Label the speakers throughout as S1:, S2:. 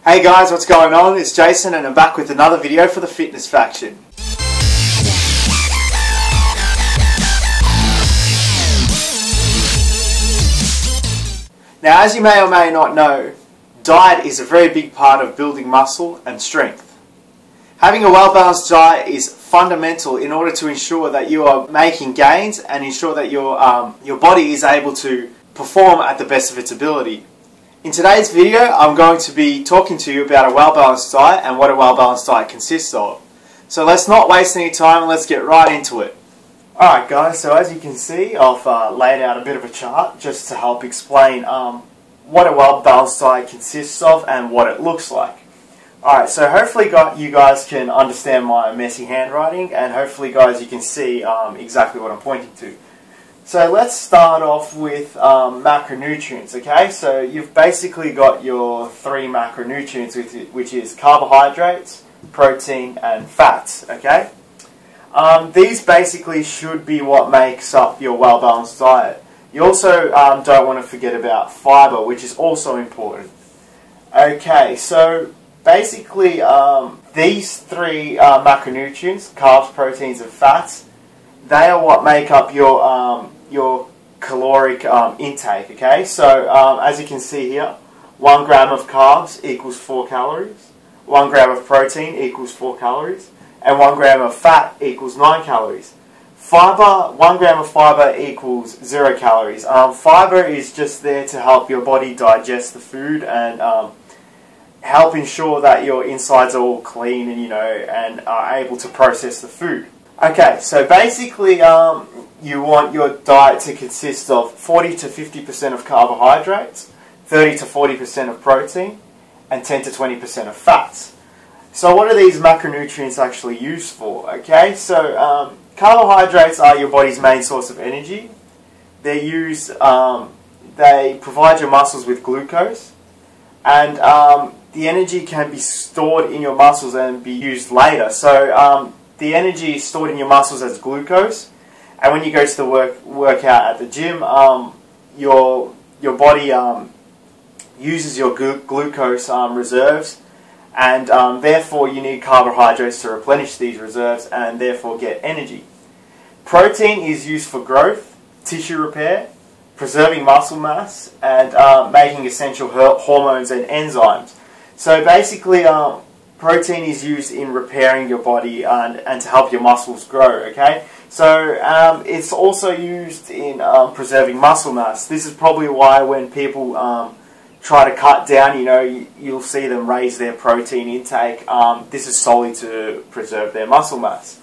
S1: Hey guys, what's going on? It's Jason and I'm back with another video for the Fitness Faction. Now, as you may or may not know, diet is a very big part of building muscle and strength. Having a well-balanced diet is fundamental in order to ensure that you are making gains and ensure that your body is able to perform at the best of its ability. In today's video, I'm going to be talking to you about a well-balanced diet and what a well-balanced diet consists of. So let's not waste any time and let's get right into it. Alright guys, so as you can see, I've laid out a bit of a chart just to help explain what a well-balanced diet consists of and what it looks like. Alright, so hopefully you guys can understand my messy handwriting, and hopefully guys you can see exactly what I'm pointing to. So let's start off with macronutrients, okay? So you've basically got your three macronutrients, which is carbohydrates, protein and fats, okay? These basically should be what makes up your well-balanced diet. You also don't want to forget about fiber, which is also important. Okay, so basically these three macronutrients, carbs, proteins and fats, they are what make up your caloric intake, okay? So as you can see here, 1 gram of carbs equals 4 calories, 1 gram of protein equals 4 calories, and 1 gram of fat equals 9 calories. Fiber, 1 gram of fiber equals 0 calories. Fiber is just there to help your body digest the food and help ensure that your insides are all clean and are able to process the food. Okay, so basically you want your diet to consist of 40 to 50% of carbohydrates, 30 to 40% of protein, and 10 to 20% of fats. So what are these macronutrients actually used for? Okay, so carbohydrates are your body's main source of energy. They're used, they provide your muscles with glucose, and the energy can be stored in your muscles and be used later. So the energy is stored in your muscles as glucose, and when you go to the workout at the gym, your body uses your glucose reserves, and therefore you need carbohydrates to replenish these reserves and therefore get energy. Protein is used for growth, tissue repair, preserving muscle mass, and making essential hormones and enzymes. So basically protein is used in repairing your body and to help your muscles grow, okay? So it's also used in preserving muscle mass. This is probably why when people try to cut down, you'll see them raise their protein intake. This is solely to preserve their muscle mass.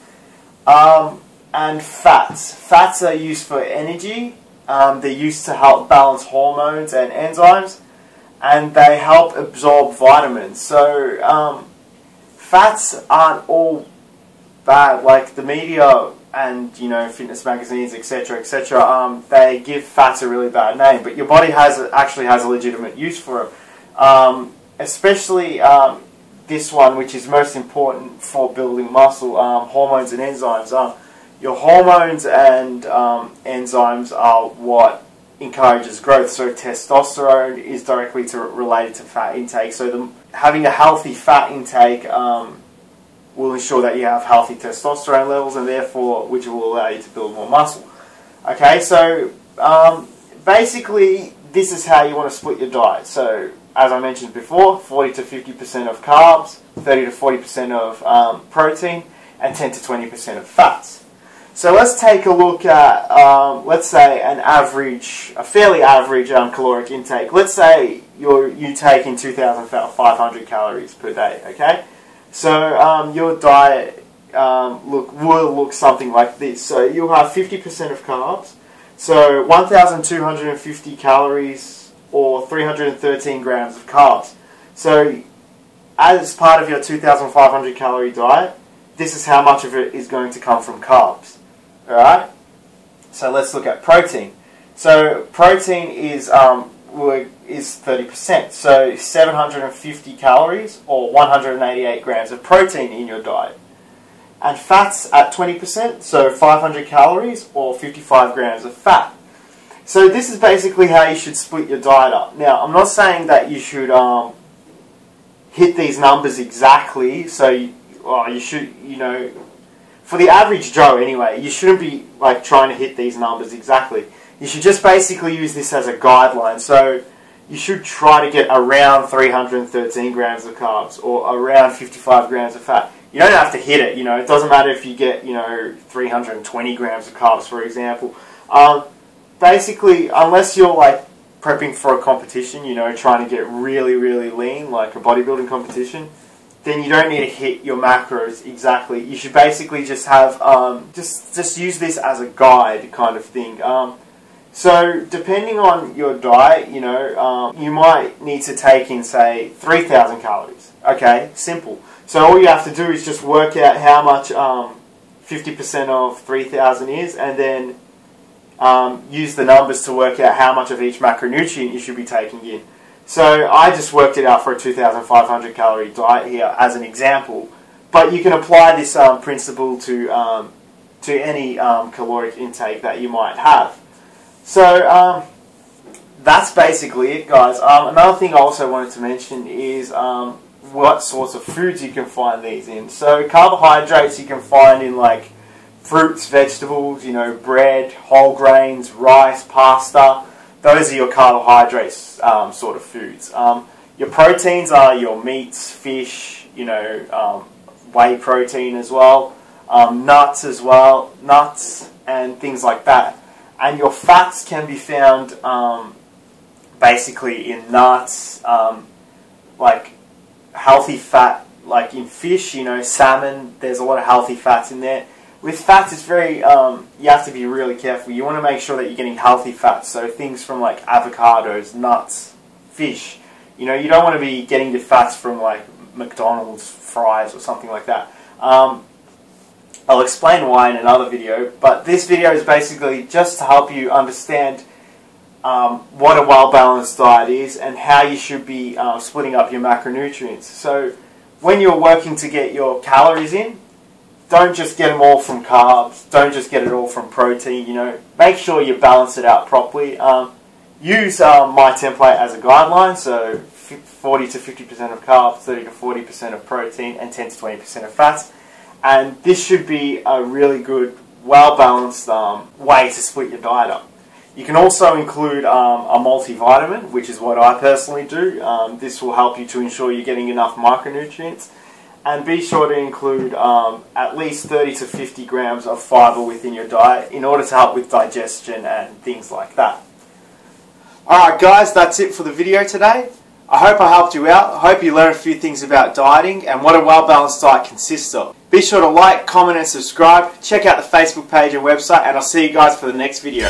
S1: And fats. Fats are used for energy. They're used to help balance hormones and enzymes, and they help absorb vitamins. So fats aren't all bad. Like the media and fitness magazines, etc., etc., they give fats a really bad name, but your body actually has a legitimate use for them. Especially this one, which is most important for building muscle, hormones and enzymes. Your hormones and enzymes are what encourages growth. So testosterone is directly related to fat intake. So having a healthy fat intake will ensure that you have healthy testosterone levels, and therefore which will allow you to build more muscle. Okay, so basically this is how you want to split your diet. So as I mentioned before, 40 to 50% of carbs, 30 to 40% of protein, and 10 to 20% of fats. So let's take a look at, let's say, a fairly average caloric intake. Let's say you take in 2,500 calories per day, okay? So your diet will look something like this. So you'll have 50% of carbs, so 1,250 calories or 313 grams of carbs. So as part of your 2,500 calorie diet, this is how much of it is going to come from carbs. Alright, so let's look at protein. So protein is 30%, so 750 calories or 188 grams of protein in your diet. And fats at 20%, so 500 calories or 55 grams of fat. So this is basically how you should split your diet up. Now, I'm not saying that you should hit these numbers exactly. So you should, for the average Joe anyway, you shouldn't be like trying to hit these numbers exactly. You should just basically use this as a guideline. So you should try to get around 313 grams of carbs or around 55 grams of fat. You don't have to hit it, it doesn't matter if you get, 320 grams of carbs, for example. Basically, unless you're like prepping for a competition, trying to get really, really lean, like a bodybuilding competition, then you don't need to hit your macros exactly. You should basically just have, just use this as a guide kind of thing. So depending on your diet, you might need to take in, say, 3,000 calories. Okay, simple. So all you have to do is just work out how much 50% of 3,000 is, and then use the numbers to work out how much of each macronutrient you should be taking in. So I just worked it out for a 2,500 calorie diet here as an example, but you can apply this principle to any caloric intake that you might have. So that's basically it, guys. Another thing I also wanted to mention is what sorts of foods you can find these in. So carbohydrates you can find in like fruits, vegetables, bread, whole grains, rice, pasta. Those are your carbohydrates sort of foods. Your proteins are your meats, fish, whey protein as well, nuts as well, nuts and things like that. And your fats can be found basically in nuts, like healthy fat, like in fish, salmon, there's a lot of healthy fats in there. With fats, it's very, you have to be really careful. You want to make sure that you're getting healthy fats, so things from like avocados, nuts, fish. You don't want to be getting your fats from like McDonald's fries or something like that. I'll explain why in another video, but this video is basically just to help you understand what a well-balanced diet is and how you should be splitting up your macronutrients. So when you're working to get your calories in, don't just get them all from carbs, don't just get it all from protein, make sure you balance it out properly. Use my template as a guideline, so 40 to 50% of carbs, 30 to 40% of protein, and 10 to 20% of fats. And this should be a really good, well-balanced way to split your diet up. You can also include a multivitamin, which is what I personally do. This will help you to ensure you're getting enough micronutrients. And be sure to include at least 30 to 50 grams of fiber within your diet in order to help with digestion and things like that. Alright guys, that's it for the video today. I hope I helped you out. I hope you learned a few things about dieting and what a well-balanced diet consists of. Be sure to like, comment and subscribe. Check out the Facebook page and website, and I'll see you guys for the next video.